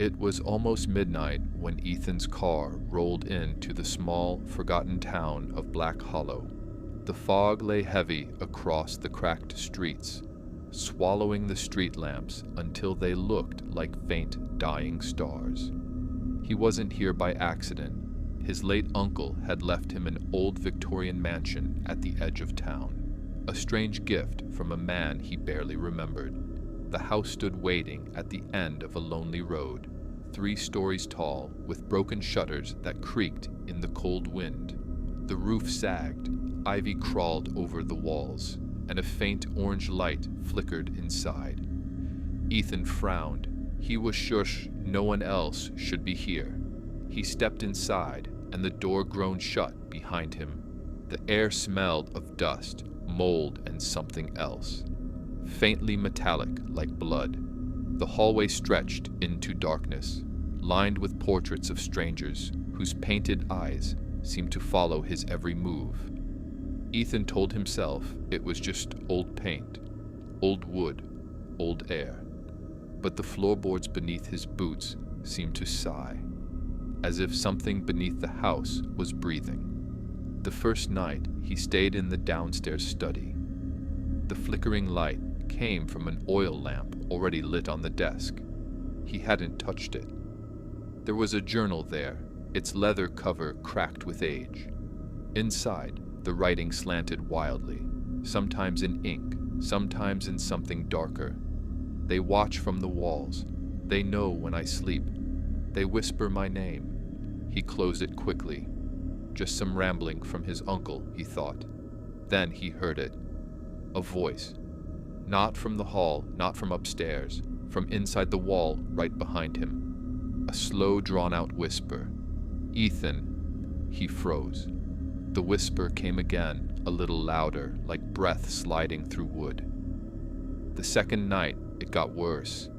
It was almost midnight when Ethan's car rolled into the small, forgotten town of Black Hollow. The fog lay heavy across the cracked streets, swallowing the street lamps until they looked like faint, dying stars. He wasn't here by accident. His late uncle had left him an old Victorian mansion at the edge of town, a strange gift from a man he barely remembered. The house stood waiting at the end of a lonely road, 3 stories tall, with broken shutters that creaked in the cold wind. The roof sagged, ivy crawled over the walls, and a faint orange light flickered inside. Ethan frowned. He was sure no one else should be here. He stepped inside, and the door groaned shut behind him. The air smelled of dust, mold, and something else, faintly metallic like blood. The hallway stretched into darkness, lined with portraits of strangers whose painted eyes seemed to follow his every move. Ethan told himself it was just old paint, old wood, old air. But the floorboards beneath his boots seemed to sigh, as if something beneath the house was breathing. The first night, he stayed in the downstairs study. The flickering light came from an oil lamp already lit on the desk. He hadn't touched it. There was a journal there, its leather cover cracked with age. Inside, the writing slanted wildly, sometimes in ink, sometimes in something darker. They watch from the walls. They know when I sleep. They whisper my name. He closed it quickly. Just some rambling from his uncle, he thought. Then he heard it. A voice. Not from the hall, not from upstairs, from inside the wall right behind him. A slow, drawn-out whisper. Ethan. He froze. The whisper came again, a little louder, like breath sliding through wood. The second night, it got worse.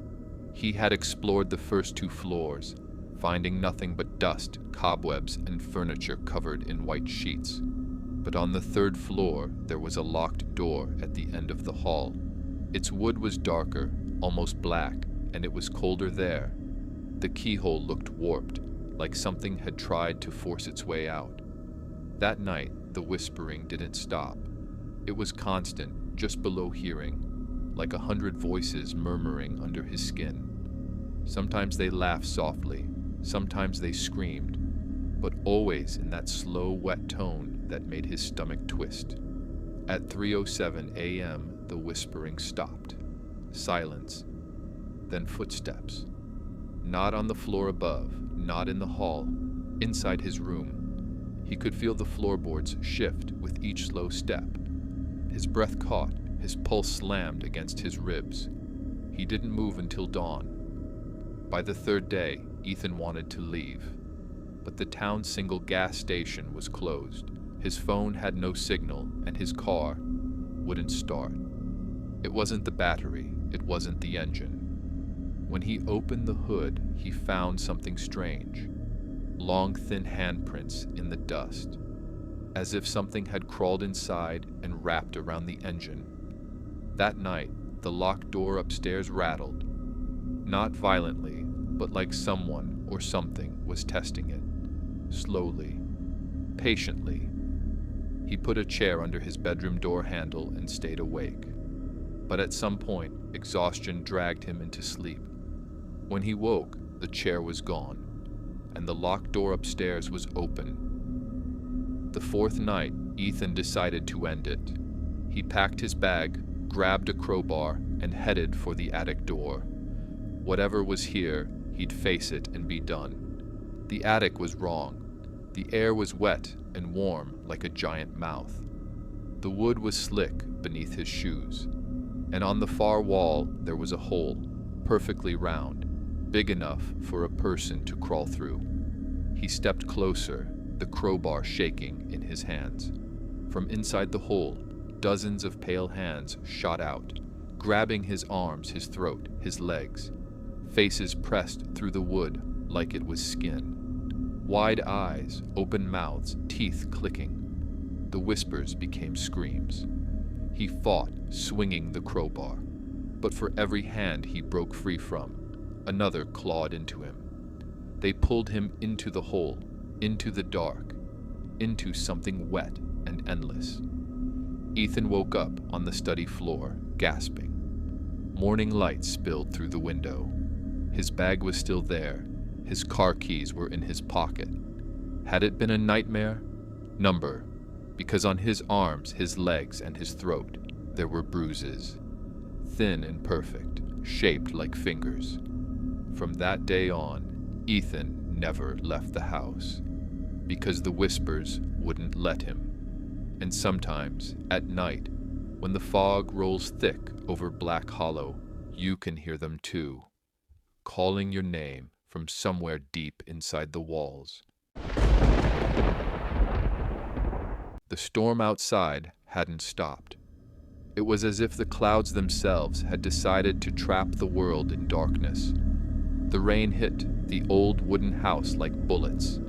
He had explored the first 2 floors, finding nothing but dust, cobwebs, and furniture covered in white sheets. But on the 3rd floor, there was a locked door at the end of the hall. Its wood was darker, almost black, and it was colder there. The keyhole looked warped, like something had tried to force its way out. That night, the whispering didn't stop. It was constant, just below hearing, like 100 voices murmuring under his skin. Sometimes they laughed softly, sometimes they screamed, but always in that slow, wet tone that made his stomach twist. At 3:07 a.m., the whispering stopped. Silence. Then footsteps. Not on the floor above, not in the hall, inside his room. He could feel the floorboards shift with each slow step. His breath caught, his pulse slammed against his ribs. He didn't move until dawn. By the 3rd day, Ethan wanted to leave. But the town's single gas station was closed. His phone had no signal, and his car wouldn't start. It wasn't the battery, it wasn't the engine. When he opened the hood, he found something strange. Long, thin handprints in the dust, as if something had crawled inside and wrapped around the engine. That night, the locked door upstairs rattled, not violently, but like someone or something was testing it, slowly, patiently. He put a chair under his bedroom door handle and stayed awake. But at some point, exhaustion dragged him into sleep. When he woke, the chair was gone, and the locked door upstairs was open. The 4th night, Ethan decided to end it. He packed his bag, grabbed a crowbar, and headed for the attic door. Whatever was here, he'd face it and be done. The attic was wrong. The air was wet and warm like a giant mouth. The wood was slick beneath his shoes, and on the far wall there was a hole, perfectly round, big enough for a person to crawl through. He stepped closer, the crowbar shaking in his hands. From inside the hole, dozens of pale hands shot out, grabbing his arms, his throat, his legs. Faces pressed through the wood like it was skin. Wide eyes, open mouths, teeth clicking. The whispers became screams. He fought, swinging the crowbar, but for every hand he broke free from, Another clawed into him. They pulled him into the hole, into the dark, into something wet and endless. Ethan woke up on the study floor, gasping. Morning light spilled through the window. His bag was still there. His car keys were in his pocket. Had it been a nightmare? Number, because on his arms, his legs, and his throat, there were bruises. Thin and perfect, shaped like fingers. From that day on, Ethan never left the house, because the whispers wouldn't let him. And sometimes, at night, when the fog rolls thick over Black Hollow, you can hear them too, calling your name from somewhere deep inside the walls. The storm outside hadn't stopped. It was as if the clouds themselves had decided to trap the world in darkness. The rain hit the old wooden house like bullets,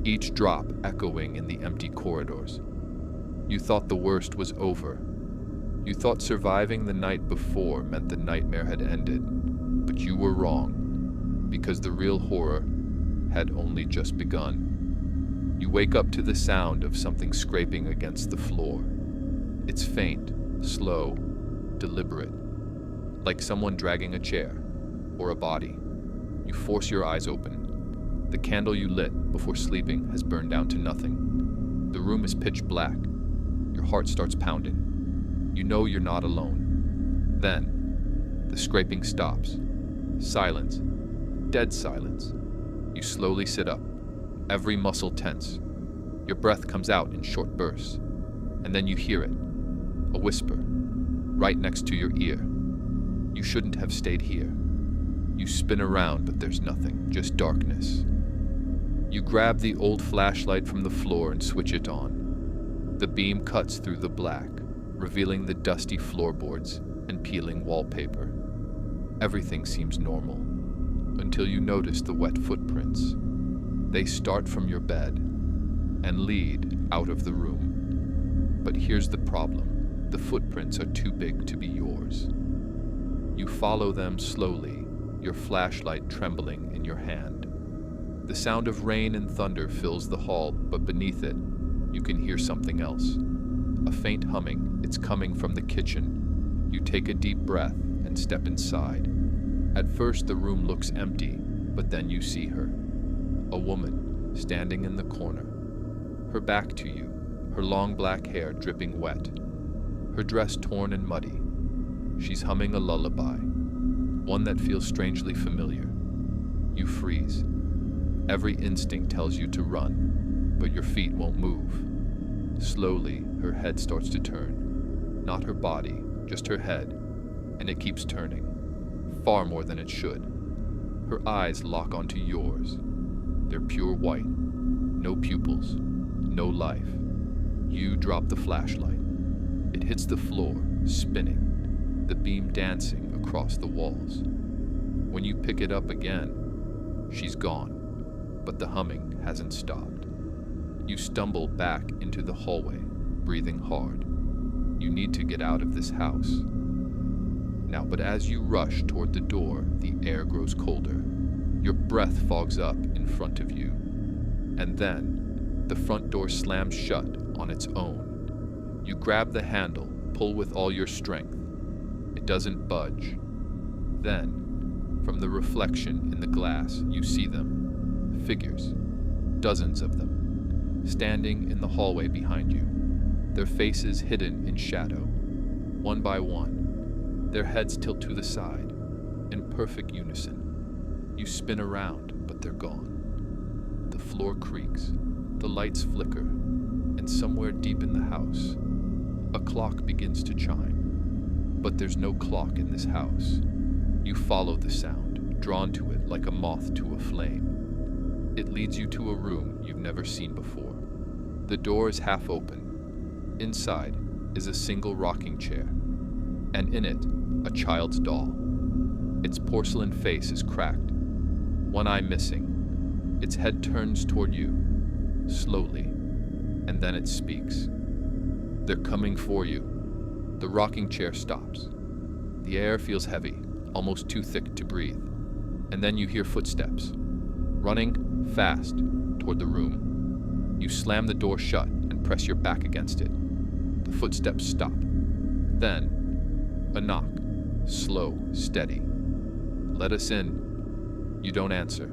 each drop echoing in the empty corridors. You thought the worst was over. You thought surviving the night before meant the nightmare had ended, but you were wrong, because the real horror had only just begun. You wake up to the sound of something scraping against the floor. It's faint, slow, deliberate, like someone dragging a chair or a body. You force your eyes open. The candle you lit before sleeping has burned down to nothing. The room is pitch black. Your heart starts pounding. You know you're not alone. Then, the scraping stops. Silence. Dead silence. You slowly sit up, every muscle tense. Your breath comes out in short bursts, and then you hear it. A whisper, right next to your ear. You shouldn't have stayed here. You spin around, but there's nothing, just darkness. You grab the old flashlight from the floor and switch it on. The beam cuts through the black, revealing the dusty floorboards and peeling wallpaper. Everything seems normal, until you notice the wet footprints. They start from your bed and lead out of the room. But here's the problem. The footprints are too big to be yours. You follow them slowly, your flashlight trembling in your hand. The sound of rain and thunder fills the hall, but beneath it, you can hear something else. A faint humming. It's coming from the kitchen. You take a deep breath and step inside. At first, the room looks empty, but then you see her. A woman standing in the corner. Her back to you, her long black hair dripping wet. Her dress torn and muddy. She's humming a lullaby, one that feels strangely familiar. You freeze. Every instinct tells you to run, but your feet won't move. Slowly, her head starts to turn. Not her body, just her head, and it keeps turning, far more than it should. Her eyes lock onto yours. They're pure white, no pupils, no life. You drop the flashlight. It hits the floor, spinning, the beam dancing across the walls. When you pick it up again, she's gone, but the humming hasn't stopped. You stumble back into the hallway, breathing hard. You need to get out of this house. Now, but as you rush toward the door, the air grows colder. Your breath fogs up in front of you. And then, the front door slams shut on its own. You grab the handle, pull with all your strength. It doesn't budge. Then, from the reflection in the glass, you see them. Figures. Dozens of them. Standing in the hallway behind you. Their faces hidden in shadow. One by one. Their heads tilt to the side. In perfect unison. You spin around, but they're gone. The floor creaks. The lights flicker. And somewhere deep in the house, a clock begins to chime. But there's no clock in this house. You follow the sound, drawn to it like a moth to a flame. It leads you to a room you've never seen before. The door is half open. Inside is a single rocking chair, and in it, a child's doll. Its porcelain face is cracked, one eye missing. Its head turns toward you, slowly, and then it speaks. They're coming for you. The rocking chair stops. The air feels heavy, almost too thick to breathe. And then you hear footsteps, running fast toward the room. You slam the door shut and press your back against it. The footsteps stop. Then, a knock, slow, steady. "Let us in." You don't answer.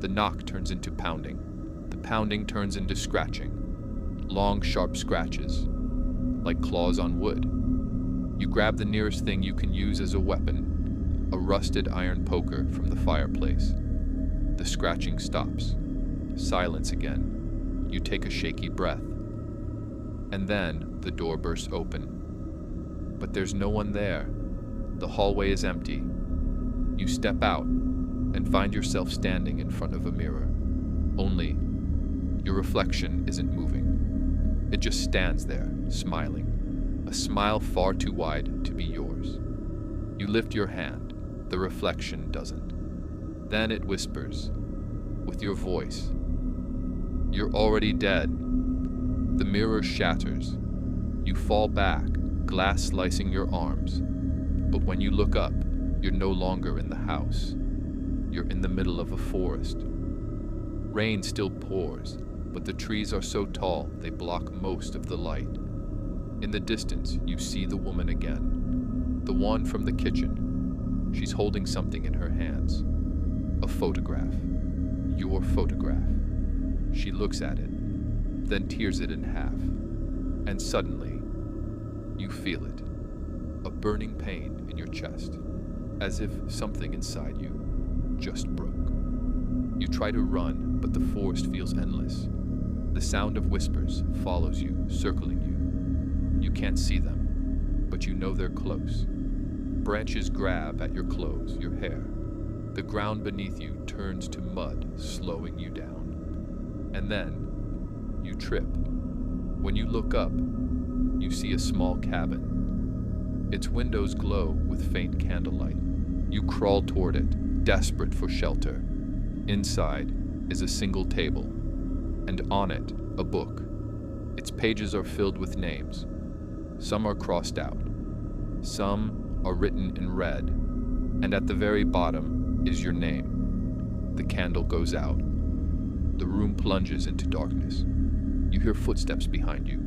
The knock turns into pounding. The pounding turns into scratching. Long, sharp scratches, like claws on wood. You grab the nearest thing you can use as a weapon, a rusted iron poker from the fireplace. The scratching stops. Silence again. You take a shaky breath. And then the door bursts open. But there's no one there. The hallway is empty. You step out and find yourself standing in front of a mirror. Only, your reflection isn't moving. It just stands there, smiling. A smile far too wide to be yours. You lift your hand. The reflection doesn't. Then it whispers, with your voice, "You're already dead." The mirror shatters. You fall back, glass slicing your arms. But when you look up, you're no longer in the house. You're in the middle of a forest. Rain still pours, but the trees are so tall they block most of the light. In the distance, you see the woman again. The one from the kitchen. She's holding something in her hands. A photograph. Your photograph. She looks at it, then tears it in half. And suddenly, you feel it. A burning pain in your chest, as if something inside you just broke. You try to run, but the forest feels endless. The sound of whispers follows you, circling you. You can't see them, but you know they're close. Branches grab at your clothes, your hair. The ground beneath you turns to mud, slowing you down. And then, you trip. When you look up, you see a small cabin. Its windows glow with faint candlelight. You crawl toward it, desperate for shelter. Inside is a single table, and on it, a book. Its pages are filled with names. Some are crossed out. Some are written in red, and at the very bottom is your name. The candle goes out. The room plunges into darkness. You hear footsteps behind you.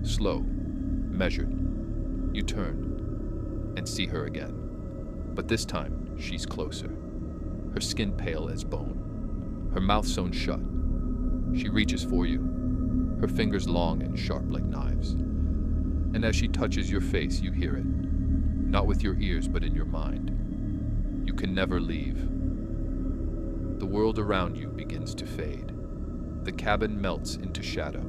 Slow, measured. You turn and see her again. But this time, she's closer. Her skin pale as bone. Her mouth sewn shut. She reaches for you. Her fingers long and sharp like knives. And as she touches your face, you hear it. Not with your ears, but in your mind. You can never leave. The world around you begins to fade. The cabin melts into shadow.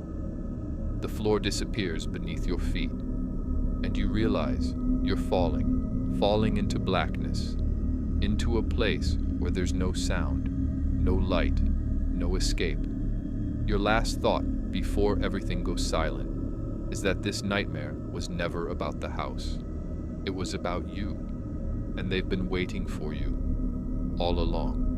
The floor disappears beneath your feet. And you realize you're falling into blackness, into a place where there's no sound, no light, no escape. Your last thought before everything goes silent is that this nightmare was never about the house. It was about you, and they've been waiting for you all along.